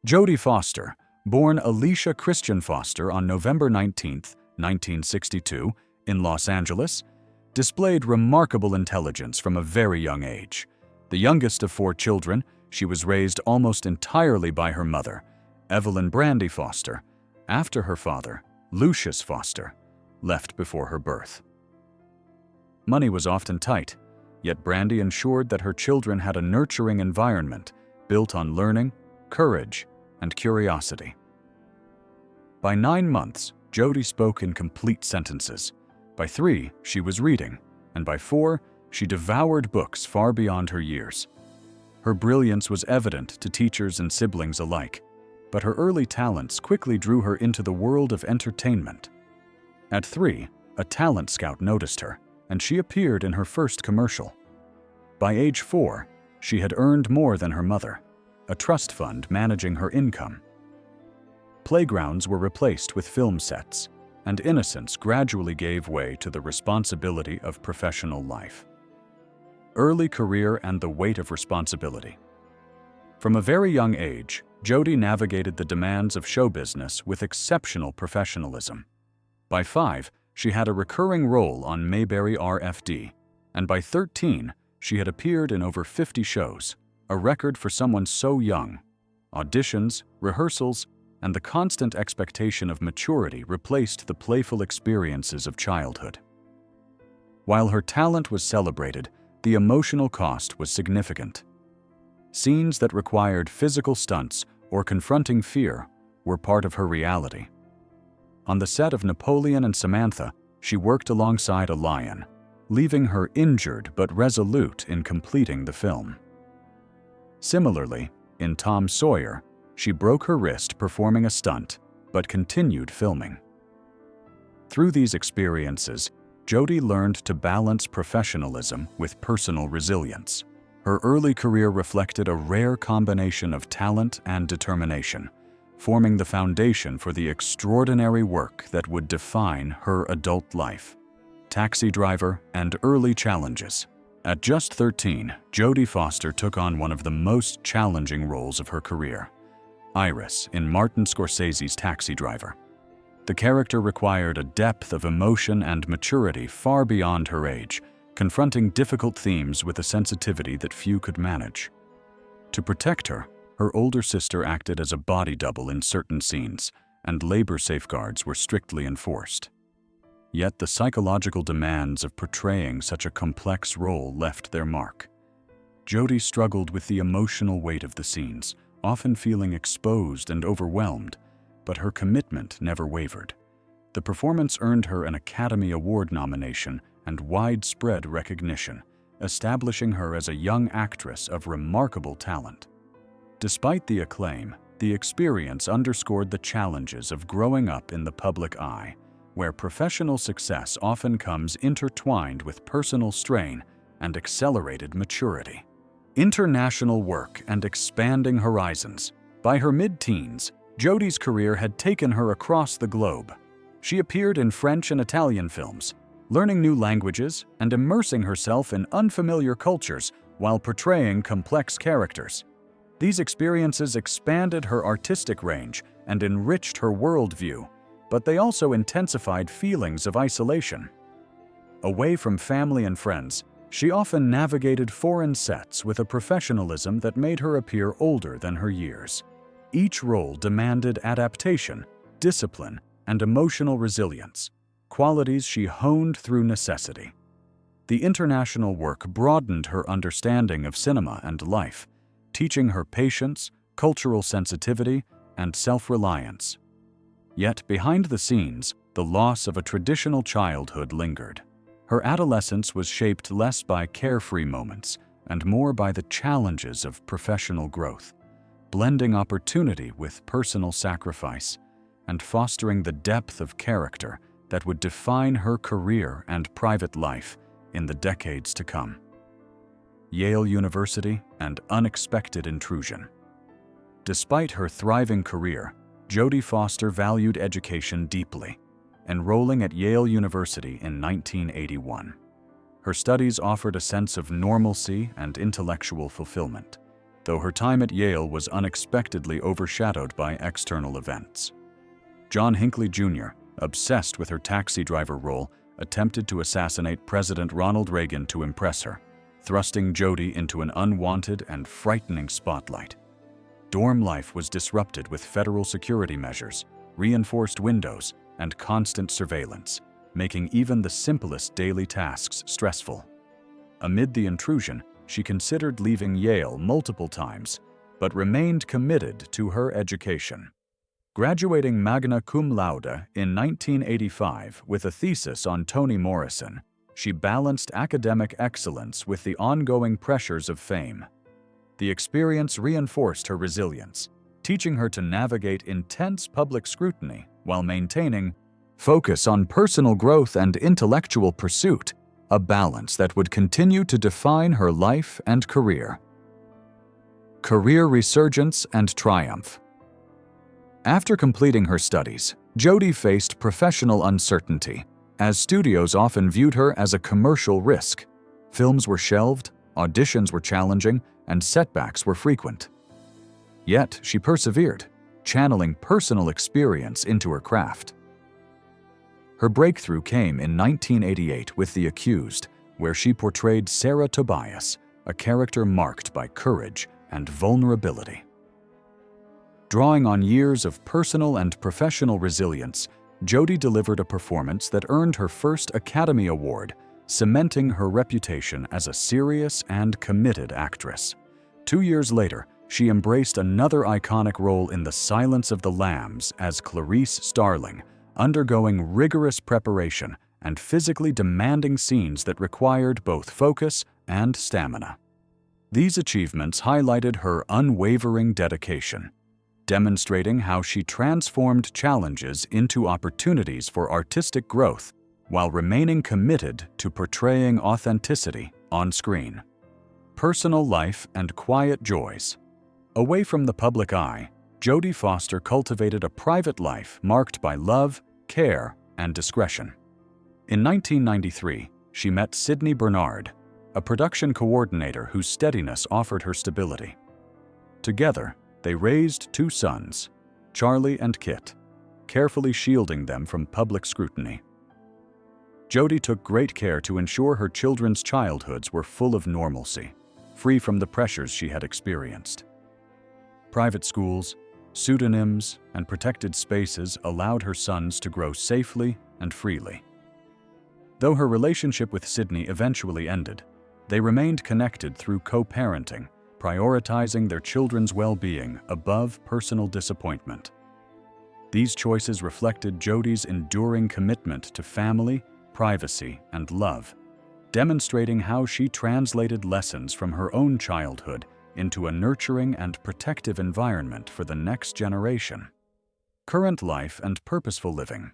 Jodie Foster, born Alicia Christian Foster on November 19, 1962, in Los Angeles, displayed remarkable intelligence from a very young age. The youngest of 4 children, she was raised almost entirely by her mother, Evelyn Brandy Foster, after her father, Lucius Foster, left before her birth. Money was often tight, yet Brandy ensured that her children had a nurturing environment built on learning, courage, and curiosity. By 9 months, Jodie spoke in complete sentences. By 3, she was reading, and by 4, she devoured books far beyond her years. Her brilliance was evident to teachers and siblings alike, but her early talents quickly drew her into the world of entertainment. At 3, a talent scout noticed her, and she appeared in her first commercial. By age 4, she had earned more than her mother, a trust fund managing her income. Playgrounds were replaced with film sets, and innocence gradually gave way to the responsibility of professional life. Early career and the weight of responsibility. From a very young age, Jodie navigated the demands of show business with exceptional professionalism. By 5, she had a recurring role on Mayberry RFD, and by 13, she had appeared in over 50 shows, a record for someone so young. Auditions, rehearsals, and the constant expectation of maturity replaced the playful experiences of childhood. While her talent was celebrated, the emotional cost was significant. Scenes that required physical stunts or confronting fear were part of her reality. On the set of Napoleon and Samantha, she worked alongside a lion, leaving her injured but resolute in completing the film. Similarly, in Tom Sawyer, she broke her wrist performing a stunt, but continued filming. Through these experiences, Jodie learned to balance professionalism with personal resilience. Her early career reflected a rare combination of talent and determination, forming the foundation for the extraordinary work that would define her adult life. Taxi driver and early challenges. At just 13, Jodie Foster took on one of the most challenging roles of her career, Iris in Martin Scorsese's Taxi Driver. The character required a depth of emotion and maturity far beyond her age, confronting difficult themes with a sensitivity that few could manage. To protect her, her older sister acted as a body double in certain scenes, and labor safeguards were strictly enforced. Yet the psychological demands of portraying such a complex role left their mark. Jodie struggled with the emotional weight of the scenes, often feeling exposed and overwhelmed, but her commitment never wavered. The performance earned her an Academy Award nomination and widespread recognition, establishing her as a young actress of remarkable talent. Despite the acclaim, the experience underscored the challenges of growing up in the public eye, where professional success often comes intertwined with personal strain and accelerated maturity. International work and expanding horizons. By her mid-teens, Jodie's career had taken her across the globe. She appeared in French and Italian films, learning new languages and immersing herself in unfamiliar cultures while portraying complex characters. These experiences expanded her artistic range and enriched her worldview, but they also intensified feelings of isolation. Away from family and friends, she often navigated foreign sets with a professionalism that made her appear older than her years. Each role demanded adaptation, discipline, and emotional resilience, qualities she honed through necessity. The international work broadened her understanding of cinema and life, teaching her patience, cultural sensitivity, and self-reliance. Yet behind the scenes, the loss of a traditional childhood lingered. Her adolescence was shaped less by carefree moments and more by the challenges of professional growth, blending opportunity with personal sacrifice and fostering the depth of character that would define her career and private life in the decades to come. Yale University and unexpected intrusion. Despite her thriving career, Jodie Foster valued education deeply, enrolling at Yale University in 1981. Her studies offered a sense of normalcy and intellectual fulfillment. though her time at Yale was unexpectedly overshadowed by external events. John Hinckley Jr., obsessed with her taxi driver role, attempted to assassinate President Ronald Reagan to impress her, thrusting Jodie into an unwanted and frightening spotlight. Dorm life was disrupted with federal security measures, reinforced windows, and constant surveillance, making even the simplest daily tasks stressful. Amid the intrusion, she considered leaving Yale multiple times, but remained committed to her education. Graduating magna cum laude in 1985 with a thesis on Toni Morrison, she balanced academic excellence with the ongoing pressures of fame. The experience reinforced her resilience, teaching her to navigate intense public scrutiny while maintaining focus on personal growth and intellectual pursuit, a balance that would continue to define her life and career. Career resurgence and triumph. After completing her studies, Jodie faced professional uncertainty, as studios often viewed her as a commercial risk. Films were shelved, auditions were challenging, and setbacks were frequent. Yet she persevered, channeling personal experience into her craft. Her breakthrough came in 1988 with The Accused, where she portrayed Sarah Tobias, a character marked by courage and vulnerability. Drawing on years of personal and professional resilience, Jodie delivered a performance that earned her first Academy Award, cementing her reputation as a serious and committed actress. 2 years later, she embraced another iconic role in The Silence of the Lambs as Clarice Starling, undergoing rigorous preparation and physically demanding scenes that required both focus and stamina. These achievements highlighted her unwavering dedication, demonstrating how she transformed challenges into opportunities for artistic growth while remaining committed to portraying authenticity on screen. Personal life and quiet joys. Away from the public eye, Jodie Foster cultivated a private life marked by love, care, and discretion. In 1993, she met Sydney Bernard, a production coordinator whose steadiness offered her stability. Together, they raised 2 sons, Charlie and Kit, carefully shielding them from public scrutiny. Jodie took great care to ensure her children's childhoods were full of normalcy, free from the pressures she had experienced. Private schools, pseudonyms, and protected spaces allowed her sons to grow safely and freely. Though her relationship with Sydney eventually ended, they remained connected through co-parenting, prioritizing their children's well-being above personal disappointment. These choices reflected Jodie's enduring commitment to family, privacy, and love, demonstrating how she translated lessons from her own childhood into a nurturing and protective environment for the next generation. Current life and purposeful living.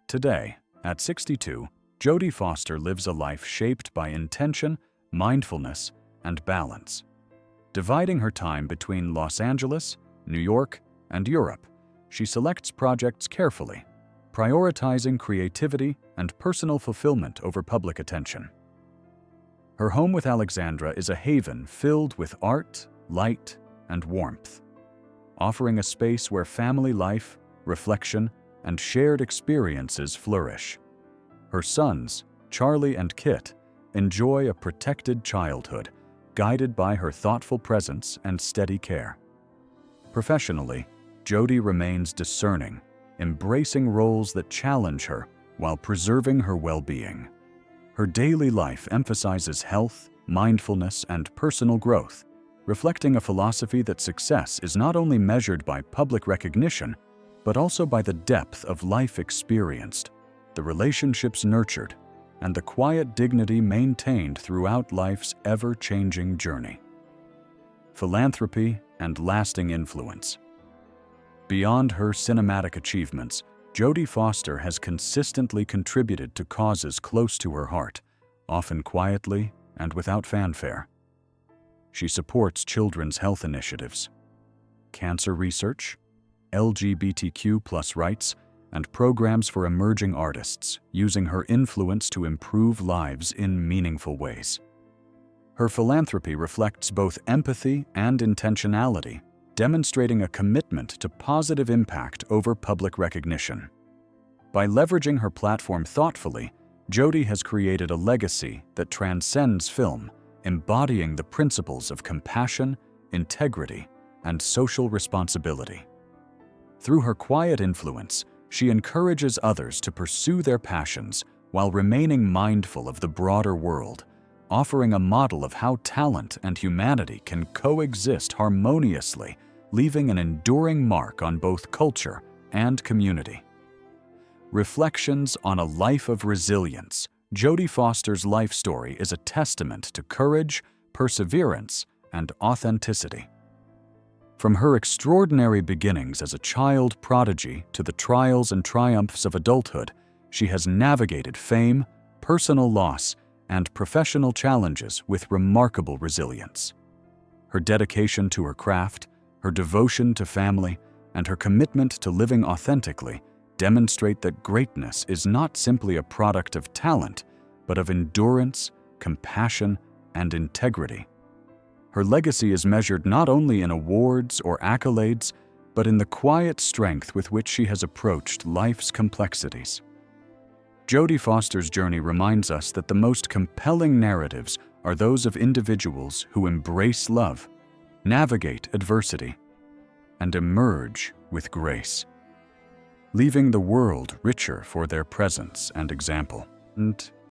Today, at 62, Jodie Foster lives a life shaped by intention, mindfulness, and balance. Dividing her time between Los Angeles, New York, and Europe, she selects projects carefully, prioritizing creativity and personal fulfillment over public attention. Her home with Alexandra is a haven filled with art, light, and warmth, offering a space where family life, reflection, and shared experiences flourish. Her sons, Charlie and Kit, enjoy a protected childhood, guided by her thoughtful presence and steady care. Professionally, Jodie remains discerning, embracing roles that challenge her while preserving her well-being. Her daily life emphasizes health, mindfulness, and personal growth, reflecting a philosophy that success is not only measured by public recognition, but also by the depth of life experienced, the relationships nurtured, and the quiet dignity maintained throughout life's ever-changing journey. Philanthropy and lasting influence. Beyond her cinematic achievements, Jodie Foster has consistently contributed to causes close to her heart, often quietly and without fanfare. She supports children's health initiatives, cancer research, LGBTQ+ rights, and programs for emerging artists, using her influence to improve lives in meaningful ways. Her philanthropy reflects both empathy and intentionality, demonstrating a commitment to positive impact over public recognition. By leveraging her platform thoughtfully, Jodie has created a legacy that transcends film, embodying the principles of compassion, integrity, and social responsibility. Through her quiet influence, she encourages others to pursue their passions while remaining mindful of the broader world, offering a model of how talent and humanity can coexist harmoniously, leaving an enduring mark on both culture and community. Reflections on a life of resilience. Jodie Foster's life story is a testament to courage, perseverance, and authenticity. From her extraordinary beginnings as a child prodigy to the trials and triumphs of adulthood, she has navigated fame, personal loss, and professional challenges with remarkable resilience. Her dedication to her craft, her devotion to family, and her commitment to living authentically demonstrate that greatness is not simply a product of talent, but of endurance, compassion, and integrity. Her legacy is measured not only in awards or accolades, but in the quiet strength with which she has approached life's complexities. Jodie Foster's journey reminds us that the most compelling narratives are those of individuals who embrace love, navigate adversity, and emerge with grace, leaving the world richer for their presence and example. And